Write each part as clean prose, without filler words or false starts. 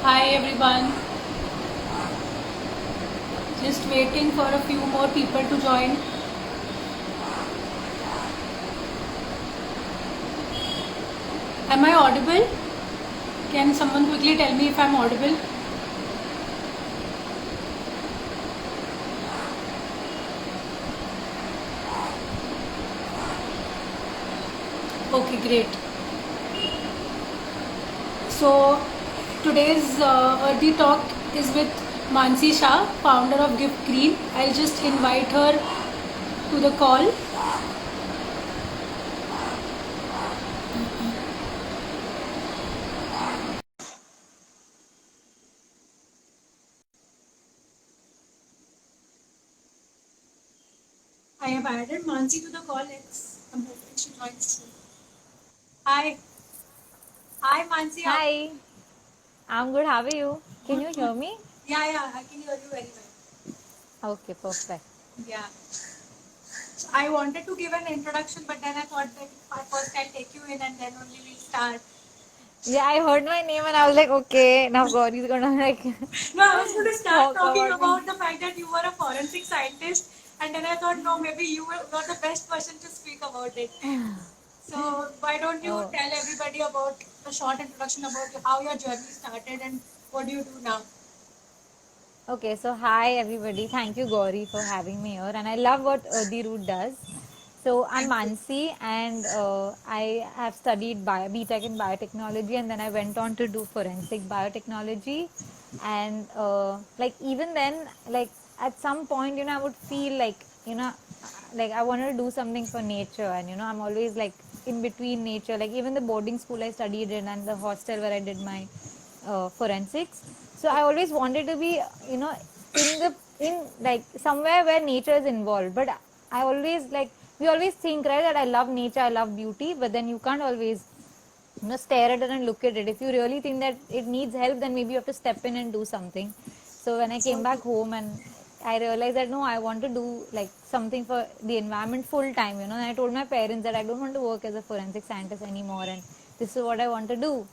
Hi everyone, just waiting for a few more people to join. Am I audible? Can someone quickly tell me if I'm audible? Okay, great. So today's Earthy talk is with Mansi Shah, founder of Gift Green. I'll just invite her to the call. I have added Mansi to the call. I'm hoping she joins soon. Hi. Hi Mansi. Hi, I'm good. How are you? Can Good, you good. hear me? Yeah, I can hear you very well. Okay, perfect. Yeah. So I wanted to give an introduction, but then I thought that first I'll take you in and then only we'll start. Yeah, I heard my name and I was like, okay, now God is gonna like No, I was going to start talk talking about me. about the fact that you were a forensic scientist, and then I thought, no, maybe you're the best person to speak about it. So why don't you Oh, tell everybody about a short introduction about how your journey started and what do you do now? okay. So hi everybody. Thank you Gauri for having me here, and I love what the root does. So I'm Thank you. Mansi, and I have studied BTech in biotechnology, and then I went on to do forensic biotechnology. And like even then, like at some point, I would feel like like I wanted to do something for nature, and I'm always like in between nature. Like even the boarding school I studied in, and the hostel where I did my forensics. So I always wanted to be, in like somewhere where nature is involved. But I always like we always think right that I love nature, I love beauty, but then you can't always stare at it and look at it. If you really think that it needs help, then maybe you have to step in and do something. So when I came So back true. home and I realized that no, I want to do like something for the environment full time, and I told my parents that I don't want to work as a forensic scientist anymore, and this is what I want to do.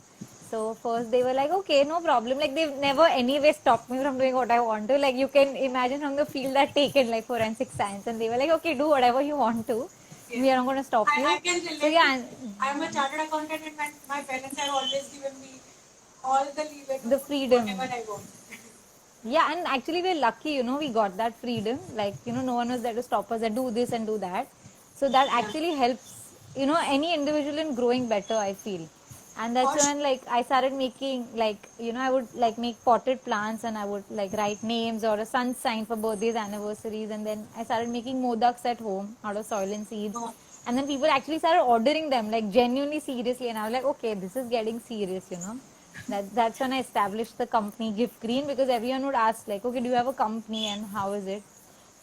So first they were like, okay, no problem. Like they've never anyway stopped me from doing what I want to. Like you can imagine from the field I've taken, like forensic science, and they were like, okay, do whatever you want to. Yeah. We are not going to stop I you. can So relate to yeah, this. I'm a chartered accountant and my parents have always given me all the leeway to the do whatever freedom. I want. Yeah, and actually we're lucky, we got that freedom. Like, no one was there to stop us and do this and do that. So that Yeah. actually helps, any individual in growing better, I feel. And that's For when sure. like I started making like, I would like make potted plants and I would like write names or a sun sign for birthdays, anniversaries, and then I started making modaks at home out of soil and seeds. No. And then people actually started ordering them like genuinely seriously, and I was like, okay, this is getting serious, that's when I established the company Gift Green, because everyone would ask like, okay, do you have a company and how is it?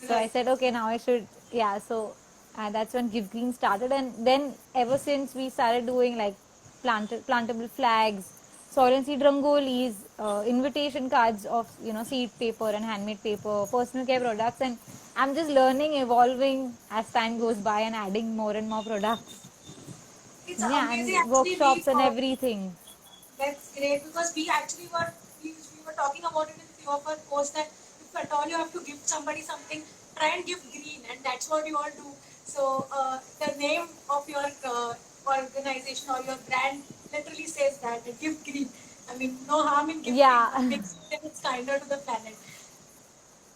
So I Right. said, okay, now I should, yeah. So that's when Gift Green started, and then ever since we started doing like plantable flags, soil and seed rangolis, invitation cards of seed paper and handmade paper, personal care products, and I'm just learning, evolving as time goes by, and adding more and more products. It's Yeah, amazing. and Actually, we workshops and everything. that's great because we actually we were talking about it in few of our posts that if at all you have to give somebody something, try and give green, and that's what you all do. So the name of your organization or your brand literally says that give green. I mean, no harm in gifting. What Yeah. makes it it's kinder to the planet.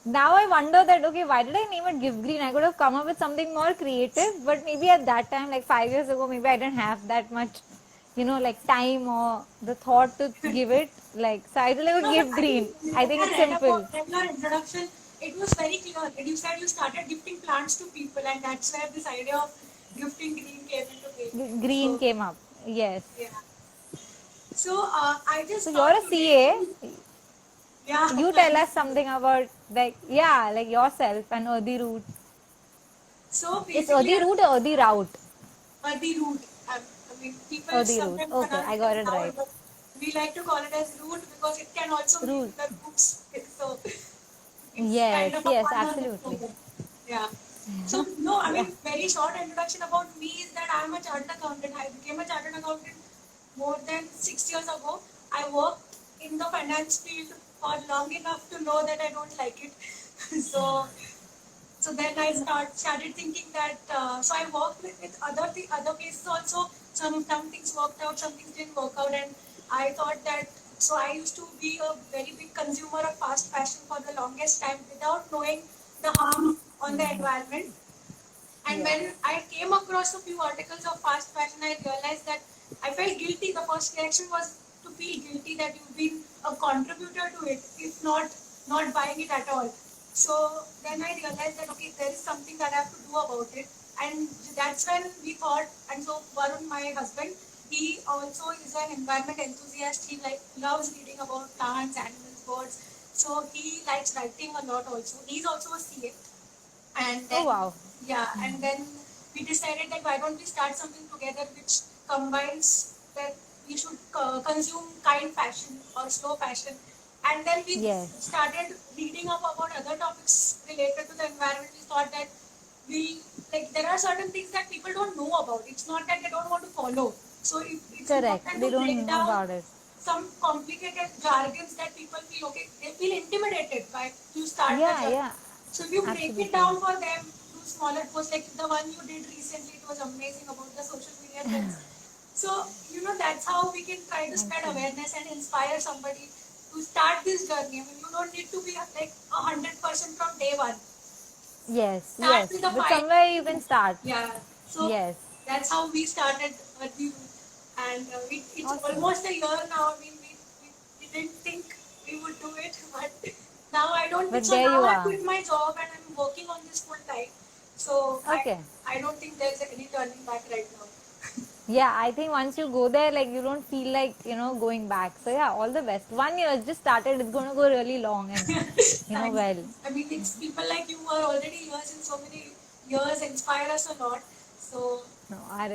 Now I wonder that, okay, why did I name it Gift Green? I could have come up with something more creative, but maybe at that time, like 5 years ago, maybe I didn't have that much, like time or the thought to give it. Like, so I was like, No, but Gift I think Green. I when think I it's read simple. about in your introduction, it was very clear. And you said you started gifting plants to people, and that's where this idea of gifting green came into being. Green So, came up. Yes. yeah. So, I So just you're thought a today CA. to, yeah, You tell us thank you. something about, like, yeah, like yourself and Earthy Root. So It's basically, Earthy Root or Earthy Route? the root. I mean, people Earthy Root. sometimes Okay, pronounce I it got as it loud, right. but we like to call it as root because it can also mean Root. the roots. So it's kind Yes, of a yes, fun on its absolutely. own. Yeah. So no, I Yeah. mean very short introduction about me is that I am a chartered accountant. I became a chartered accountant more than 6 years ago. I worked in the finance field for long enough to know that I don't like it. so so then I started thinking that so I worked with other places also. Some things worked out, some things didn't work out, and I thought that so I used to be a very big consumer of fast fashion for the longest time without knowing the harm on the environment. And Yeah. when I came across a few articles of fast fashion, I realized that I felt guilty. The first reaction was to feel guilty that you've been a contributor to it, if not buying it at all. So then I realized that okay, there is something that I have to do about it, and that's when we thought. And so Varun, my husband, he also is an environment enthusiast. He like loves reading about plants, animals, birds. So he likes writing a lot also. He's also a CA, and Oh then wow. yeah, and then we decided that why don't we start something together which combines that we should consume kind fashion or slow fashion, and then we Yes. started reading up about other topics related to the environment. We thought that we like there are certain things that people don't know about. It's not that they don't want to follow. So it's Correct. important They to don't break know down about it. some complicated jargons that people feel okay, they feel intimidated by you start the Yeah, journey. yeah. So if you break it Absolutely. down for them to smaller posts, like the one you did recently, it was amazing about the social media trends. So that's how we can try to Thank spread you. awareness and inspire somebody to start this journey. I mean, you don't need to be like 100% from day one. Yes, Start yes. with a But five. somewhere you can start. Yeah. So Yes. that's how we started Earthy, and it's Awesome. almost a year now. I mean, we didn't think we would do it, but now I don't think But so. there Now you I are. quit my job and I'm working on this full time. So Okay. I don't think there's any turning back right now. Yeah, I think once you go there, like you don't feel like, going back. So yeah, all the best. 1 year it's just started. It's going to go really long and, Thanks. well. I mean, it's people like you who are already years in so many years inspire us a lot. So No, are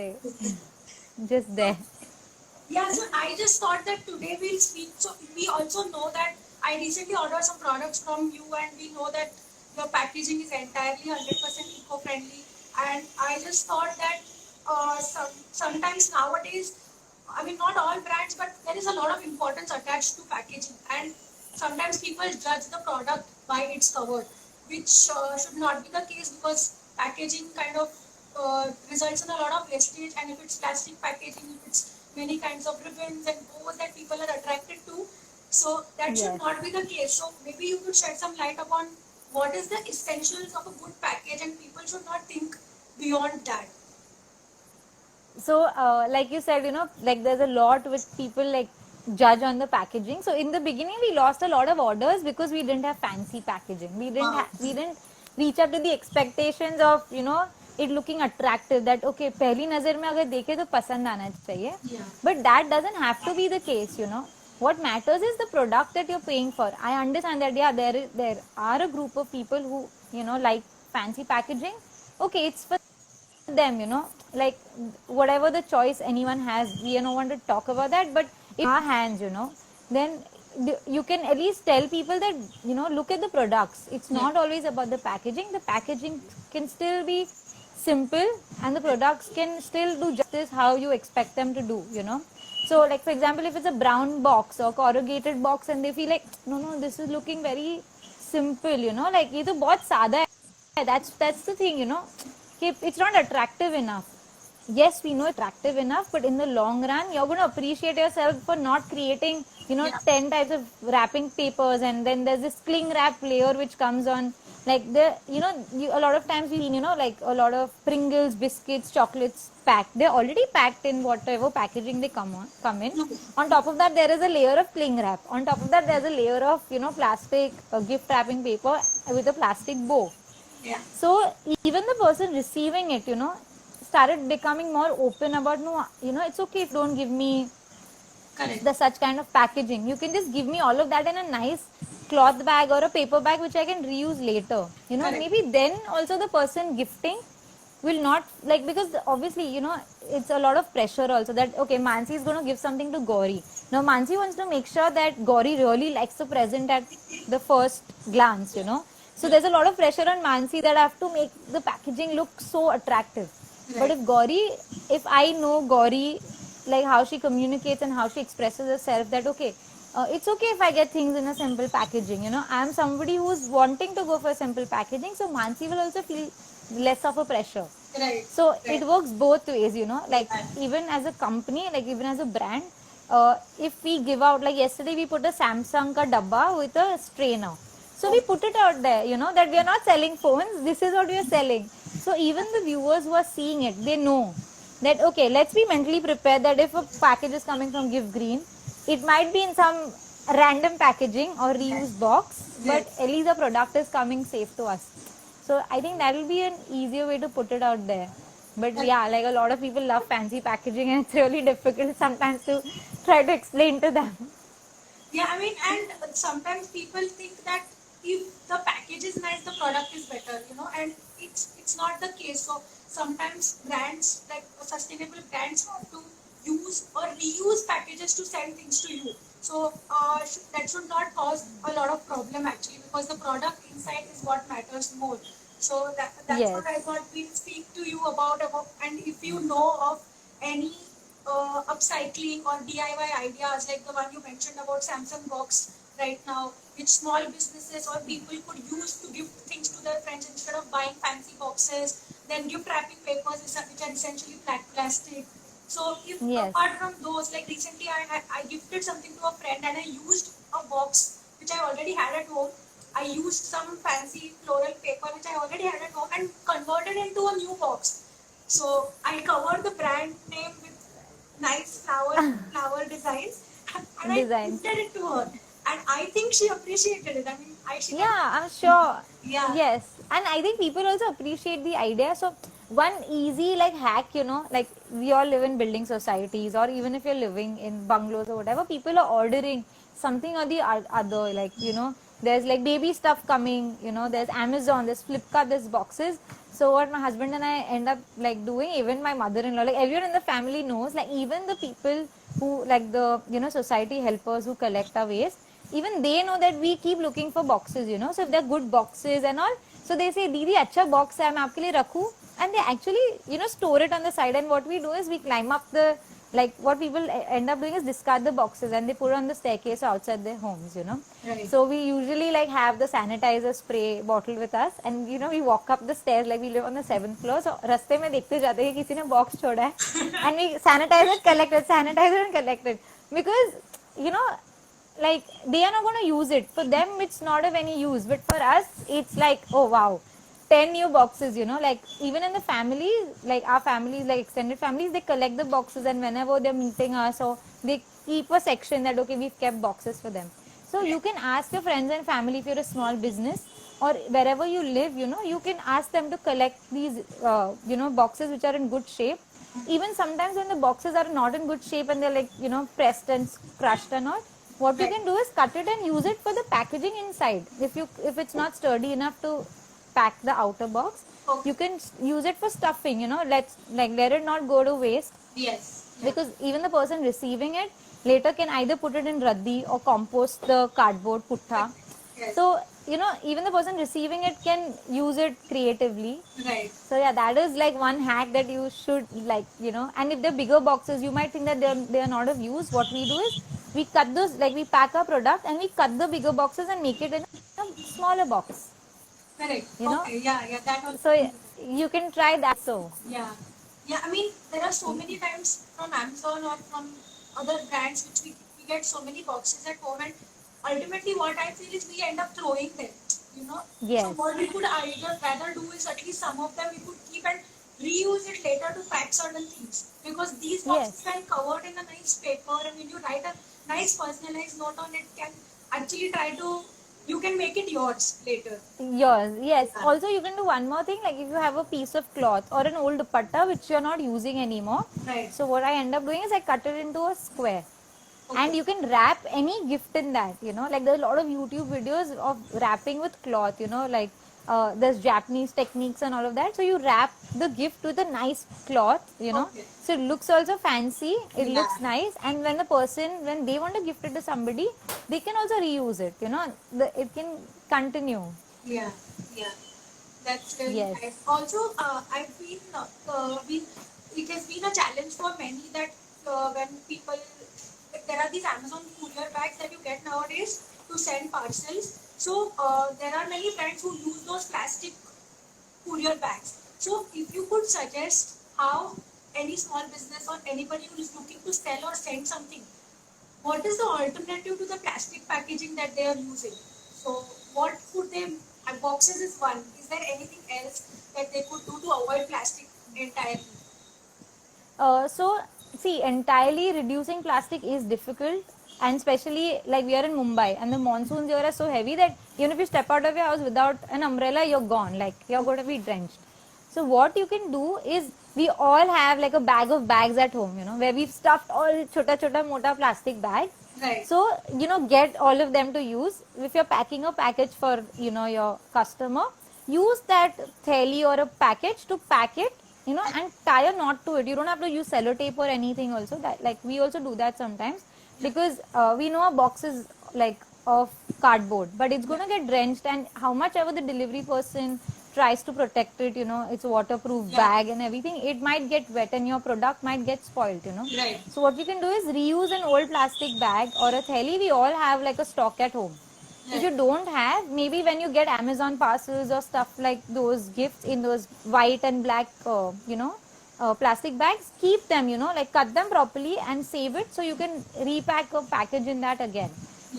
just so there. yeah, so I just thought that today we'll speak. So we also know that I recently ordered some products from you, and we know that your packaging is entirely 100% eco-friendly. And I just thought that sometimes nowadays, I mean, not all brands, but there is a lot of importance attached to packaging, and sometimes people judge the product by its cover, which should not be the case because packaging kind of results in a lot of wastage. And if it's plastic packaging, if it's many kinds of ribbons and bows that people are attracted to, so that should Yes. not be the case. So maybe you could shed some light upon what is the essentials of a good package, and people should not think beyond that. So, like you said, like there's a lot which people like judge on the packaging. So in the beginning, we lost a lot of orders because we didn't have fancy packaging. Wow. We didn't reach up to the expectations of it looking attractive. That okay, पहली नजर में अगर देखे तो पसंद आना चाहिए. Yeah. But that doesn't have to be the case. What matters is the product that you're paying for. I understand that yeah, there are a group of people who like fancy packaging. Okay, it's for them. Like whatever the choice anyone has, we don't want to talk about that, but our hands, then you can at least tell people that look at the products. It's Yeah. not always about the packaging. The packaging can still be simple, and the products can still do justice how you expect them to do. So like for example, if it's a brown box or corrugated box and they feel like no, this is looking very simple, like ये तो बहुत सादा है. That's the thing. It's not attractive enough. Yes, we know it's attractive enough, but in the long run, you're going to appreciate yourself for not creating, Yeah. 10 types of wrapping papers, and then there's this cling wrap layer which comes on. Like a lot of times we've seen, like a lot of Pringles, biscuits, chocolates packed. They're already packed in whatever packaging they come in. True. On top of that, there is a layer of cling wrap. On top of that, there's a layer of, plastic gift wrapping paper with a plastic bow. Yeah. So even the person receiving it, started becoming more open about no, it's okay if you don't give me Correct. the such kind of packaging. You can just give me all of that in a nice cloth bag or a paper bag which I can reuse later. Correct. Maybe then also the person gifting will not like, because obviously it's a lot of pressure also that okay, Mansi is going to give something to Gauri. Now Mansi wants to make sure that Gauri really likes the present at the first glance. So Yeah. there's a lot of pressure on Mansi that I have to make the packaging look so attractive. But Right. if I know Gauri, like how she communicates and how she expresses herself, that okay, It's okay if I get things in a simple packaging. I'm somebody who's wanting to go for simple packaging, so Mansi will also feel less of a pressure. Right. So Right. it works both ways. Like Yeah. even as a company, like even as a brand, if we give out, like yesterday we put a Samsung ka dabba with a strainer. So we put it out there, that we are not selling phones. This is what we are selling. So even the viewers who are seeing it, they know that okay, let's be mentally prepared that if a package is coming from Give Green, it might be in some random packaging or reused box, but Yes. at least the product is coming safe to us. So I think that will be an easier way to put it out there. But yeah, like a lot of people love fancy packaging and it's really difficult sometimes to try to explain to them. Yeah, I mean, and sometimes people think that if the package is nice, the product is better, and it's not the case. So sometimes brands like sustainable brands have to use or reuse packages to send things to you. So that should not cause a lot of problem actually, because the product inside is what matters more. So that's what Yes. I thought we'll speak to you about, and if you know of any upcycling or DIY ideas like the one you mentioned about Samsung box right now, which small businesses or people could use to give things to their friends instead of buying fancy boxes, then gift wrapping papers which are essentially plastic. So if Yes. apart from those, like recently I gifted something to a friend and I used a box which I already had at home. I used some fancy floral paper which I already had at home and converted into a new box. So I covered the brand name with nice flower designs and I Designs. gifted it to her. And I think she appreciated it. I mean, she can. Yeah, I'm sure. Yeah. Yes. And I think people also appreciate the idea. So one easy like hack, like we all live in building societies or even if you're living in bungalows or whatever, people are ordering something or the other. Like, there's like baby stuff coming, there's Amazon, there's Flipkart, there's boxes. So what my husband and I end up like doing, even my mother-in-law, like everyone in the family knows, like even the people who like the society helpers who collect our waste, even they know that we keep looking for boxes. So if they're good boxes and all, so they say, Didi, acha box hai, main aapke liye rakhu. And they actually, store it on the side. And what we do is we climb up like what people end up doing is discard the boxes and they put it on the staircase or outside their homes. Right. So we usually like have the sanitizer spray bottle with us and we walk up the stairs, like we live on the 7th floor. So raste mein dekhte jate कि किसी ने box छोड़ा है and we sanitize and collect it because you know like they are not going to use it. For them it's not of any use, but for us it's like, oh wow, 10 new boxes. Like even in the family, like our families, like extended families, they collect the boxes and whenever they're meeting us or they keep a section that okay, we've kept boxes for them. So you can ask your friends and family, if you're a small business or wherever you live, you can ask them to collect these boxes which are in good shape. Even sometimes when the boxes are not in good shape and they're like pressed and crushed and all, what you Right. can do is cut it and use it for the packaging inside. If it's not sturdy enough to pack the outer box, Okay. you can use it for stuffing. Let's like let it not go to waste, Yes. Yeah. because even the person receiving it later can either put it in raddi or compost the cardboard putta. Yes. So even the person receiving it can use it creatively. Right. So yeah, that is like one hack that you should and if they're bigger boxes, you might think that they're not of use. What we do is we cut those, like we pack our product and we cut the bigger boxes and make it in a smaller box, Correct. you know Okay. Yeah. Yeah. That also. so you can try that. So Yeah. Yeah, I mean, there are so many times from Amazon or from other brands which we get so many boxes at home, and ultimately what I feel is we end up throwing them. So yes, what we could either rather do is at least some of them we could keep and reuse it later to pack certain things, because these boxes yes, can covered in a nice paper, and when you write a nice personalized note on it, can actually try to, you can make it yours later. yours, yes. Yeah. Also, you can do one more thing, like if you have a piece of cloth or an old dupatta which you're not using anymore. Right. So what I end up doing is I cut it into a square. Okay. And you can wrap any gift in that. Like there's a lot of YouTube videos of wrapping with cloth. Like there's Japanese techniques and all of that. So you wrap the gift with a nice cloth. Okay. So it looks also fancy, it Yeah. looks nice, and when they want to gift it to somebody, they can also reuse it. It can continue. Yeah, yeah, that's really Yes, nice. Also, it has been a challenge for many that when people, there are these Amazon courier bags that you get nowadays to send parcels. So there are many friends who use those plastic courier bags. So if you could suggest how any small business or anybody who is looking to sell or send something, what is the alternative to the plastic packaging that they are using? So what could they, boxes is one. Is there anything else that they could do to avoid plastic entirely? So see, entirely reducing plastic is difficult, and especially like we are in Mumbai, and the monsoons here are so heavy that even if you step out of your house without an umbrella, you're gone. Like you're going to be drenched. So what you can do is we all have like a bag of bags at home, where we've stuffed all chota mota plastic bags. Right. So, get all of them to use. If you're packing a package for, your customer, use that theli or a package to pack it, and tie a knot to it. You don't have to use sellotape or anything also. That, like, we also do that sometimes because we know a box is like of cardboard, but it's going to get drenched, and how much ever the delivery person tries to protect it, it's a waterproof bag and everything, it might get wet and your product might get spoiled. Right. So what you can do is reuse an old plastic bag or a theli. We all have like a stock at home. If you don't have, maybe when you get Amazon parcels or stuff like those gifts in those white and black, plastic bags, keep them, like cut them properly and save it so you can repack a package in that again.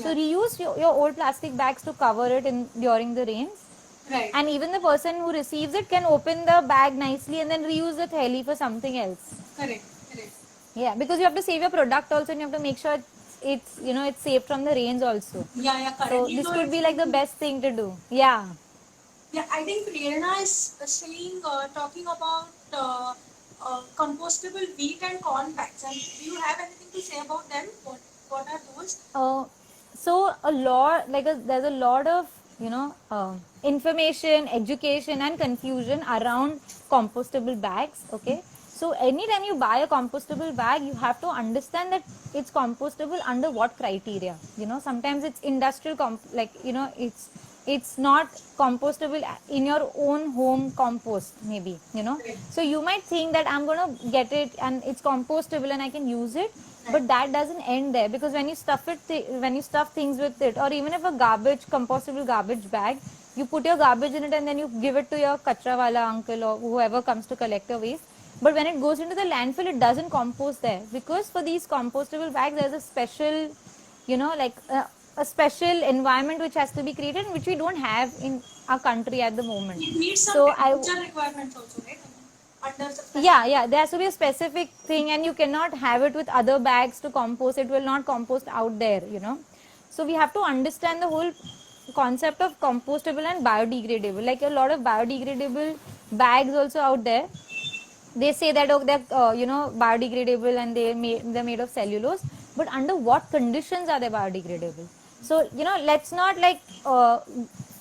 So reuse your old plastic bags to cover it in during the rains. Right. And even the person who receives it can open the bag nicely and then reuse the theli for something else. Correct. Correct. Yeah, because you have to save your product also, and you have to make sure it's safe from the rains also. Yeah, yeah. So Currently, this though, could be like the best thing to do. Yeah. yeah, I think Prerna is saying, talking about compostable wheat and corn bags. And do you have anything to say about them? What are those? So a lot there's a lot of information, education, and confusion around compostable bags. Okay, so anytime you buy a compostable bag, you have to understand that it's compostable under what criteria. Sometimes it's industrial it's not compostable in your own home compost, maybe. Right. So you might think that I'm going to get it and it's compostable and I can use it, but that doesn't end there, because when you when you stuff things with it, or even if a compostable garbage bag, you put your garbage in it and then you give it to your kachra wala uncle or whoever comes to collect your waste. But when it goes into the landfill, it doesn't compost there, because for these compostable bags, there's a special, a special environment which has to be created, which we don't have in our country at the moment. It meets some So temperature requirements also, right? Under yeah, there has to be a specific thing, and you cannot have it with other bags to compost. It will not compost out there. So we have to understand the whole concept of compostable and biodegradable. Like a lot of biodegradable bags also out there, they say that they're biodegradable and they're made of cellulose, but under what conditions are they biodegradable? So let's not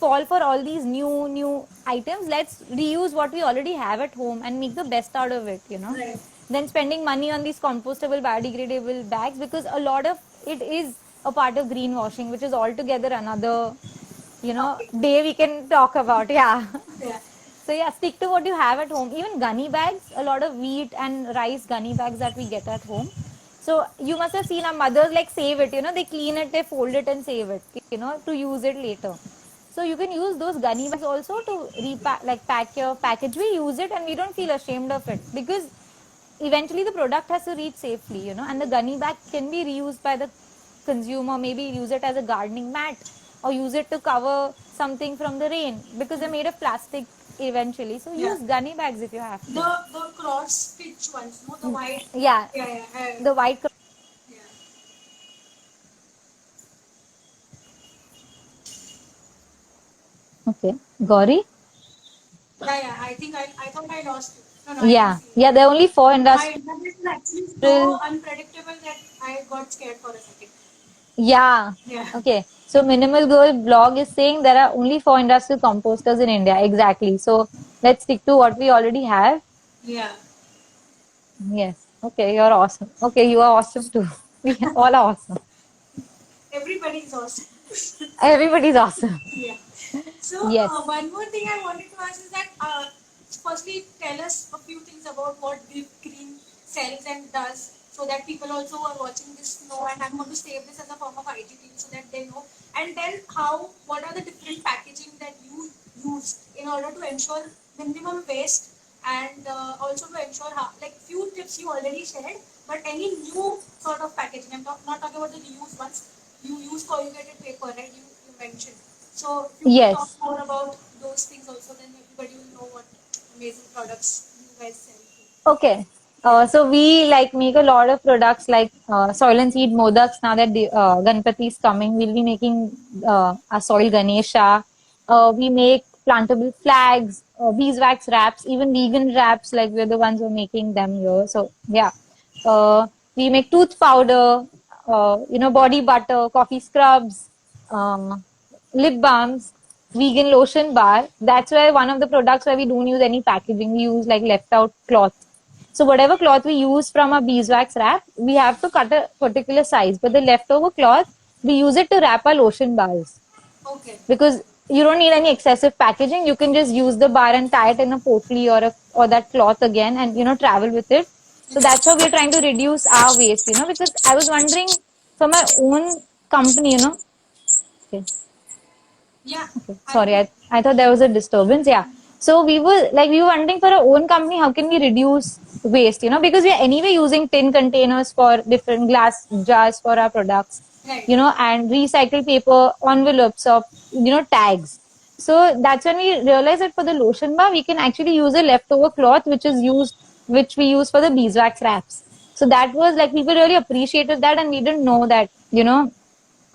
fall for all these new items. Let's reuse what we already have at home and make the best out of it. Right. Then spending money on these compostable biodegradable bags, because a lot of it is a part of greenwashing, which is altogether another day we can talk about. Yeah. Yeah. So yeah, stick to what you have at home. Even gunny bags, a lot of wheat and rice gunny bags that we get at home. So you must have seen our mothers save it, they clean it, they fold it and save it, to use it later. So you can use those gunny bags also to repack, pack your package. We use it and we don't feel ashamed of it, because eventually the product has to reach safely, and the gunny bag can be reused by the consumer, maybe use it as a gardening mat or use it to cover something from the rain, because they're made of plastic eventually. So use gunny bags if you have to. The cross stitch ones, no, the white. Yeah, the white. Yeah. Okay, Gauri. Yeah. I thought I lost you. No, no, I Yeah, can see you. there are only four My industrial. internet is actually so unpredictable that I got scared for a second. Yeah. Yeah. Okay. So Minimal Girl blog is saying there are only four industrial composters in India. Exactly. So let's stick to what we already have. Yeah. Yes. Okay, you're awesome. Okay, you are awesome too. We all are awesome. Everybody's awesome. Everybody's awesome. Yeah. So Yes. one more thing I wanted to ask is that firstly tell us a few things about what Give Green sells and does. so that people also who are watching this know, and I'm going to save this as a form of IGTV so that they know. And then what are the different packaging that you use in order to ensure minimum waste, and also to ensure how, like few tips you already shared, but any new sort of packaging. Not talking about the reused ones. You use corrugated paper, right? You mentioned. So if you could talk Yes. more about those things also, then everybody will know what amazing products you guys sell. Okay. Yeah. So we like make a lot of products like soil and seed modaks. Now that the Ganpati is coming, we'll be making a soil Ganesha. We make plantable flags, beeswax wraps, even vegan wraps. Like we're the ones who are making them here. So yeah, we make tooth powder, body butter, coffee scrubs, um, lip balms, vegan lotion bar. That's where one of the products where we don't use any packaging. We use like left out cloth. So whatever cloth we use from our beeswax wrap, we have to cut a particular size. But the leftover cloth, we use it to wrap our lotion bars Okay. because you don't need any excessive packaging. You can just use the bar and tie it in a potli or that cloth again, and travel with it. So that's how we're trying to reduce our waste. Because I was wondering for my own company. Okay. Yeah. Okay, I sorry, mean, I thought there was a disturbance. Yeah. So we were wondering for our own company, how can we reduce waste, because we are anyway using tin containers for different glass jars for our products, right. and recycled paper envelopes of, tags. So that's when we realized that for the lotion bar, we can actually use a leftover cloth, which we use for the beeswax wraps. So that was like, people really appreciated that, and we didn't know that,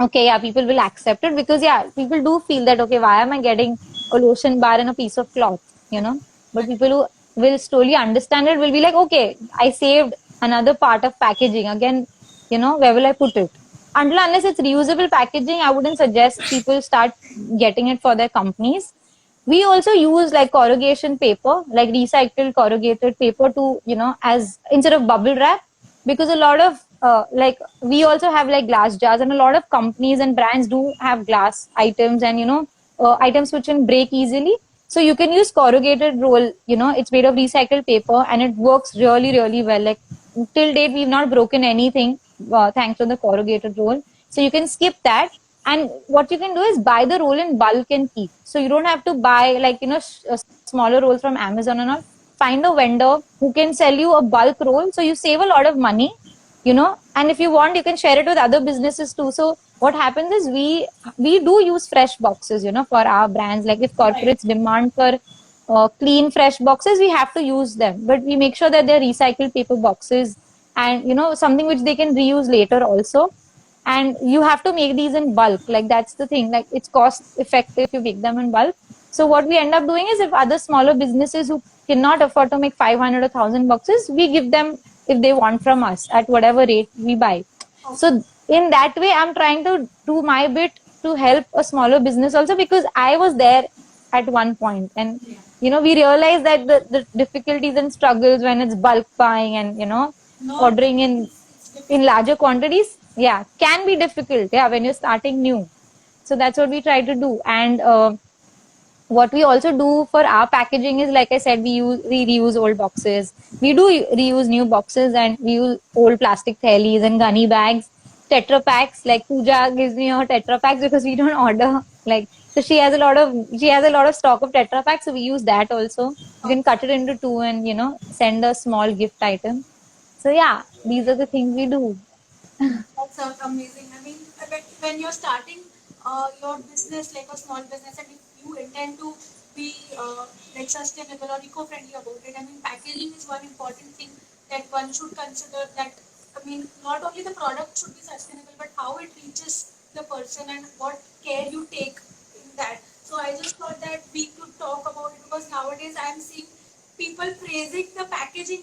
okay, yeah, people will accept it because, yeah, people do feel that, okay, why am I getting a lotion bar and a piece of cloth, Correct. But Correct. people who will slowly understand it will be like, okay, I saved another part of packaging. Again, where will I put it? Unless it's reusable packaging, I wouldn't suggest people start getting it for their companies. We also use like corrugation paper, like recycled corrugated paper to, as instead of bubble wrap, because a lot of like we also have like glass jars, and a lot of companies and brands do have glass items, and items which can break easily. So you can use corrugated roll, it's made of recycled paper, and it works really, really well. Like till date, we've not broken anything thanks to the corrugated roll. So you can skip that. And what you can do is buy the roll in bulk and keep. So you don't have to buy like, a smaller roll from Amazon and all. Find a vendor who can sell you a bulk roll. So you save a lot of money, and if you want, you can share it with other businesses too. So what happens is we do use fresh boxes, for our brands. Like if Right. corporates demand for clean, fresh boxes, we have to use them. But we make sure that they're recycled paper boxes and, something which they can reuse later also. And you have to make these in bulk. Like that's the thing. Like it's cost effective if you make them in bulk. So what we end up doing is if other smaller businesses who cannot afford to make 500 or 1,000 boxes, we give them if they want from us at whatever rate we buy. Okay. So in that way, I'm trying to do my bit to help a smaller business also, because I was there at one point, and Yeah. we realize that the difficulties and struggles when it's bulk buying and No, ordering it's in difficult. larger quantities, yeah, can be difficult, yeah, when you're starting new. So that's what we try to do. And what we also do for our packaging is, like I said, we reuse old boxes. We do reuse new boxes, and we use old plastic thailis and gunny bags, Tetra packs. Like Pooja gives me her Tetra packs because we don't order. Like, so she has a lot of stock of Tetra packs, so we use that also. You can Okay. cut it into two and send a small gift item. So yeah, these are the things we do. That's amazing. I mean, when you're starting your business, like a small business, and if you intend to be like sustainable or eco-friendly about it, I mean, packaging is one important thing that one should consider. That, I mean, not only the product should be sustainable, but how it reaches the person and what care you take in that. So I just thought that we could talk about it because nowadays I'm seeing people praising the packaging.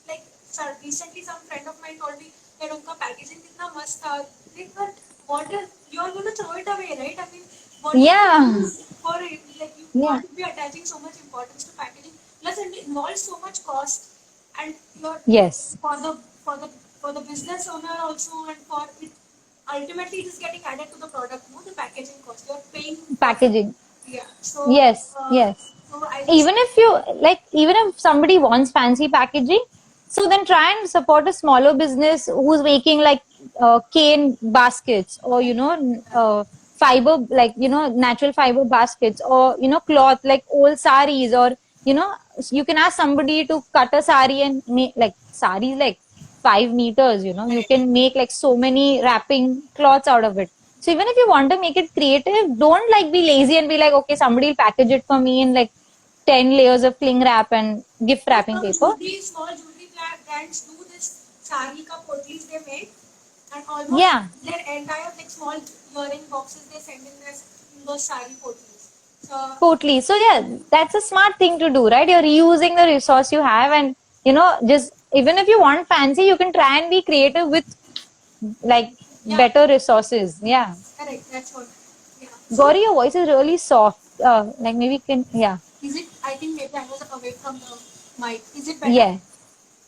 Like, sir, recently some friend of mine told me that उनका packaging कितना मस्त था. Like, but what is, you are going to throw it away, right? I mean, what is the Yeah, use for it? Like, you yeah, can't be attaching so much importance to packaging. Plus, it involves so much cost, and you're yes, for the for the for the business owner also, and for it, ultimately it is getting added to the product. No, the packaging cost you're paying for that. packaging. Yeah. So, Yes, yes. so I just Even if you like, even if somebody wants fancy packaging, So then try and support a smaller business who's making like cane baskets, or fiber, like natural fiber baskets, or cloth like old saris, or you can ask somebody to cut a sari and make like saris like 5 meters. You Correct. can make like so many wrapping cloths out of it. So even if you want to make it creative, don't like be lazy and be like, okay, somebody will package it for me in like 10 layers of cling wrap and gift So wrapping some paper. small jewelry brands do this sari ka potlis they make, and almost Yeah, their entire like small earring boxes they send in this in those sari potlis. So totally. So yeah, that's a smart thing to do, right? You're reusing the resource you have, and just even if you want fancy, you can try and be creative with like yeah, better resources. Yeah. correct. That's what. Yeah. So Gauri, your voice is really soft. Like maybe can, yeah. is it? I think maybe I was away from the mic. Is it better? Yeah.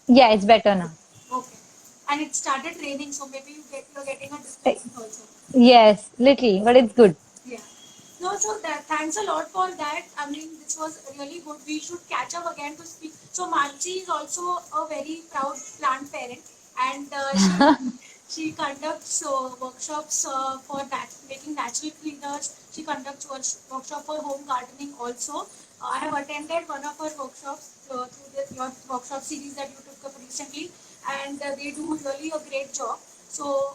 Yeah, it's better now. Okay. And it started raining, so maybe you're getting a Eh, disturbance also. Yes, little, but it's good. Yeah. No, so thanks a lot for that. I mean, this was really good. We should catch up again to speak. So Mansi is also a very proud plant parent, and she conducts workshops for making natural cleaners. She conducts workshop for home gardening also. I have attended one of her workshops through your workshop series that you took up recently, and they do really a great job. So,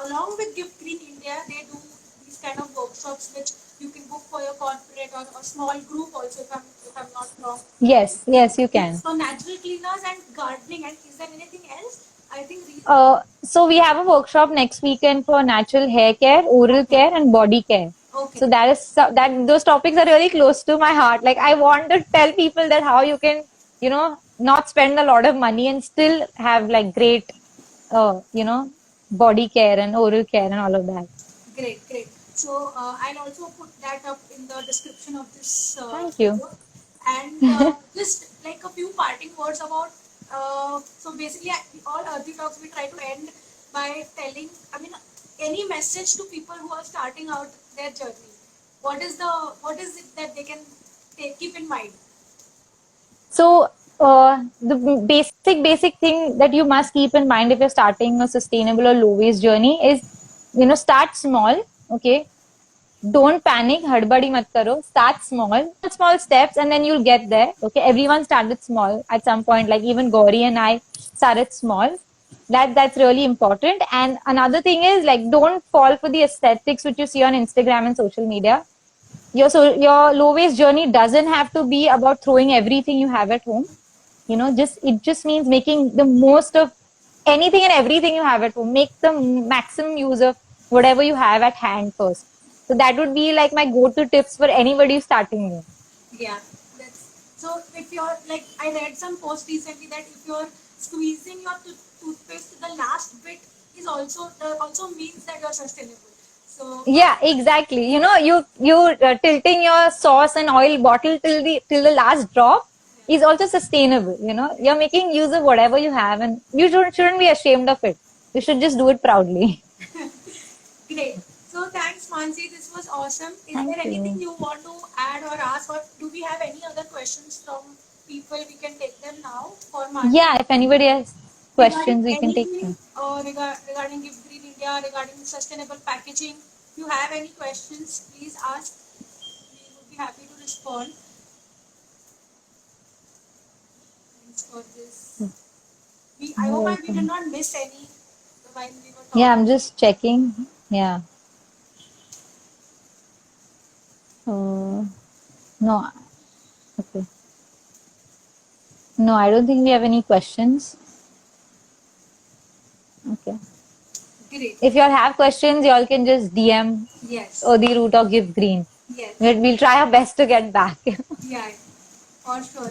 along with Gift Green India, they do these kind of workshops which you can book for your corporate or a small group also, if I'm not wrong. Yes, yes, you It's can. for natural cleaners and gardening. And is there anything else? I think. So we have a workshop next weekend for natural hair care, oral Okay. care, and body care. Okay. So that those topics are really close to my heart. Like I want to tell people that how you can, not spend a lot of money and still have like great, body care and oral care and all of that. Great, great. So I'll also put that up in the description of this Thank you. video. And just like a few parting words about. So basically, all Earthy Talks we try to end by telling. I mean, any message to people who are starting out their journey. What is it that they can keep in mind? So, the basic thing that you must keep in mind if you're starting a sustainable or low waste journey is, start small. Okay, don't panic, hadbadi mat karo. Start small steps, and then you'll get there. Okay, everyone started small at some point. Like even Gauri and I started small. That's really important. And another thing is like don't fall for the aesthetics which you see on Instagram and social media. Your low waste journey doesn't have to be about throwing everything you have at home. Just it just means making the most of anything and everything you have at home. Make the maximum use of whatever you have at hand first. So that would be like my go-to tips for anybody starting new. Yeah, that's so. If you're like, I read some post recently that if you're squeezing your toothpaste, the last bit is also means that you're sustainable. So Yeah, exactly. You tilting your sauce and oil bottle till the last drop is also sustainable. You're making use of whatever you have, and you shouldn't be ashamed of it. You should just do it proudly. great. So thanks, Mansi. This was awesome. Is Thank there anything you. you want to add or ask, or do we have any other questions from people? We can take them now for Mansi. Yeah, if anybody has Regarding questions, we can take anything them. regarding Give Green India, regarding sustainable packaging, if you have any questions, please ask. We would be happy to respond. Thanks for this. I You're hope we did welcome. not miss any while we were Yeah, talking. I'm just checking. Yeah. No, okay. No, I don't think we have any questions. Okay. Great. If y'all have questions, y'all can just DM Yes. or the route or give green. Yes. We'll try our best to get back. Yeah. For sure.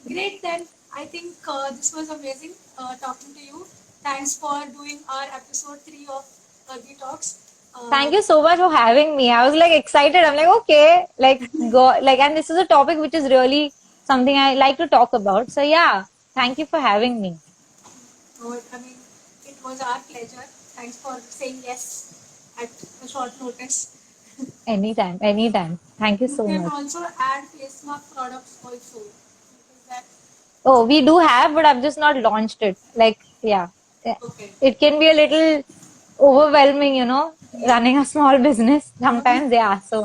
Great then. I think this was amazing talking to you. Thanks for doing our episode 3 of the Talks. Thank you so much for having me. I was like excited. I'm like, okay, like go like, and this is a topic which is really something I like to talk about. So yeah, thank you for having me. I mean, it was our pleasure. Thanks for saying yes at a short notice. Anytime, anytime. Thank you You so can much. also add face mask products also. Because that Oh, we do have, but I've just not launched it. Like, yeah. Yeah. Okay. It can be a little overwhelming, Yeah. running a small business. Okay. Sometimes, yeah. So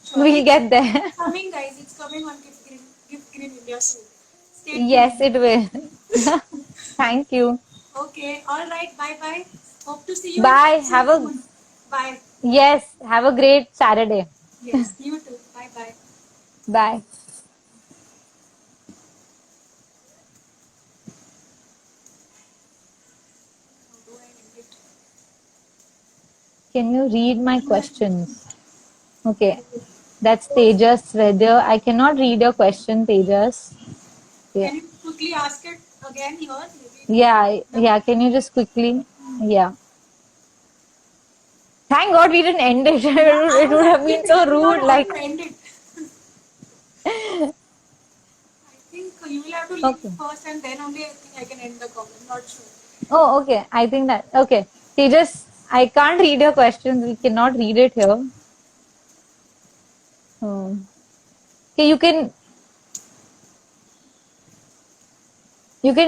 Sure. we'll get there. It's coming, guys. It's coming on Gift Green India soon. Stay Yes, tuned. it will. Thank you. Okay. All right. Bye bye. Hope to see you in Bye. person Have a, soon. Bye. yes, have a great Saturday. Yes. You too. Bye bye. Bye. How do I end it? Can you read my questions? Okay. That's Tejas Vedya. I cannot read your question, Tejas. Yeah. Can you quickly ask it again here? Maybe it will Yeah, come. yeah. Can you just quickly? Yeah. Thank God we didn't end it. Yeah, I It was would have actually been so figuring out rude. how to Like, end it. I think you will have to leave okay. first and then only I think I can end the call. I'm not sure. Oh, okay. I think that, okay. Tejas, I can't read your questions. We cannot read it here. Okay, you can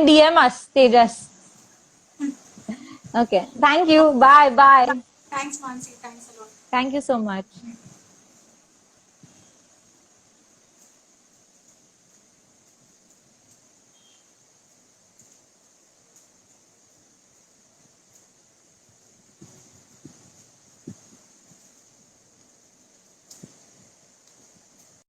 DM us, Tejas. Okay. Thank you. Bye, bye. Thanks, Mansi. Thanks a lot. Thank you so much.